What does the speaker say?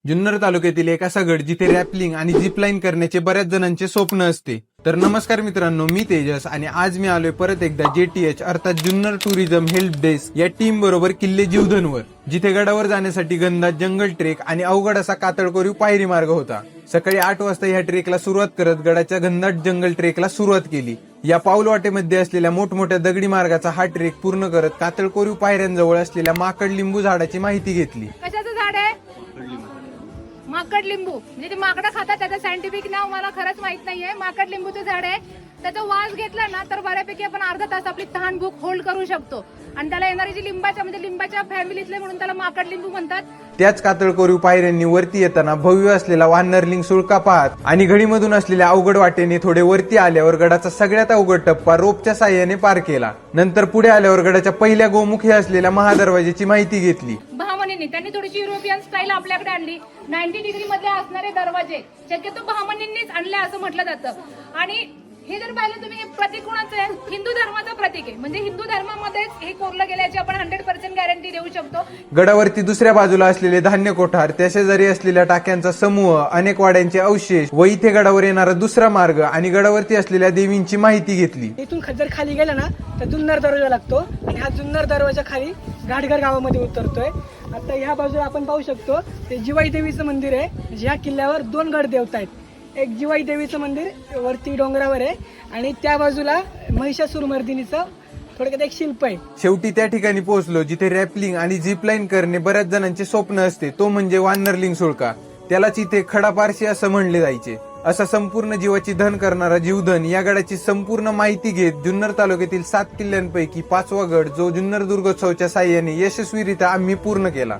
जुन्नर तालुक्यातील एक असा गड जिथे रॅपलिंग आणि झिपलाईन करण्याचे बऱ्याच जणांचे स्वप्न असते. तर नमस्कार मित्रांनो, मी तेजस आणि आज मी आलोय परत एकदा JTH अर्थात जुन्नर टुरिझम हेल्प डेस्क या टीम बरोबर किल्ले जीवधनवर, जिथे गडावर जाण्यासाठी घनदाट जंगल ट्रेक आणि अवघड असा कातळकोरीव पायरी मार्ग होता. सकाळी 8 वाजता ह्या ट्रेकला सुरुवात करत गडाच्या घनदाट जंगल ट्रेकला सुरुवात केली. या पाऊलवाटेमध्ये असलेल्या मोठमोठ्या दगडी मार्गाचा हा ट्रेक पूर्ण करत कातळकोरीव पायऱ्यांजवळ असलेल्या माकड लिंबू झाडाची माहिती घेतली. कशाचं झाड आहे? माकड लिंबू. म्हणजे ते माकडं खातात, त्याचं सायंटिफिक नाव मला खरंच माहित नाहीये. माकड लिंबूचं झाड आहे. त्याचा वास घेतला ना तर बऱ्यापैकी आपण अर्धा तास आपली तहान भूक होल्ड करू शकतो. आणि त्याला येणारी जी लिंबाच्या फॅमिलीतले म्हणून त्याला माकड लिंबू म्हणतात. त्याच कातळकोरीव पायऱ्यांनी वरती येताना भव्य असलेला वानरलिंग सुळका पाहत आणि घडीमधून असलेल्या अवघड वाटेने थोडे वरती आल्यावर गडाचा सगळ्यात अवघड टप्पा रोपच्या साह्याने पार केला. नंतर पुढे आल्यावर गडाच्या पहिल्या गोमुखी असलेल्या महादरवाजेची माहिती घेतली. बहामनींनी त्यांनी थोडीशी युरोपियन स्टाईल आपल्याकडे आणली. 90 डिग्री मध्ये असणारे दरवाजे शक्यतो बहामनींनीच आणले असं म्हटलं जातं. आणि हे जर पाहिलं तुम्ही, हे प्रतीक कोणाचं आहे? हिंदू धर्माचं प्रतीक आहे. म्हणजे हिंदू धर्मामध्येच हे कोरलं गेल्याची आपण 100% गॅरंटी देऊ शकतो. गडावरती दुसऱ्या बाजूला असलेले धान्य कोठार, त्या शेजारी असलेल्या टाक्यांचा समूह, अनेक वाड्यांचे अवशेष व इथे गडावर येणारा दुसरा मार्ग आणि गडावरती असलेल्या देवींची माहिती घेतली. इथून जर खाली गेला ना तर जुन्नर दरवाजा लागतो आणि हा जुन्नर दरवाजा खाली घाटघर गावामध्ये उतरतोय. आता ह्या बाजूला आपण पाहू शकतो ते जिवाई देवीचं मंदिर आहे. ह्या किल्ल्यावर 2 गड देवता आहेत. एक जिवाई देवीचं मंदिर वरती डोंगरावर आहे आणि त्या बाजूला महिषासूर मर्दिनीचं थोडक्यात एक शिल्प आहे. शेवटी त्या ठिकाणी पोहोचलो जिथे रॅपलिंग आणि झिपलाईन करणे बऱ्याच जणांचे स्वप्न असते, तो म्हणजे वानरलिंग सुळका. त्यालाच इथे खडा पारशी असं म्हणले जायचे. असा संपूर्ण जीवाची धन करणारा जीवधन या गडाची संपूर्ण माहिती घेत जुन्नर तालुक्यातील 7 किल्ल्यांपैकी 5वा गड, जो जुन्नर दुर्गोत्सवच्या साह्याने यशस्वीरित्या आम्ही पूर्ण केला.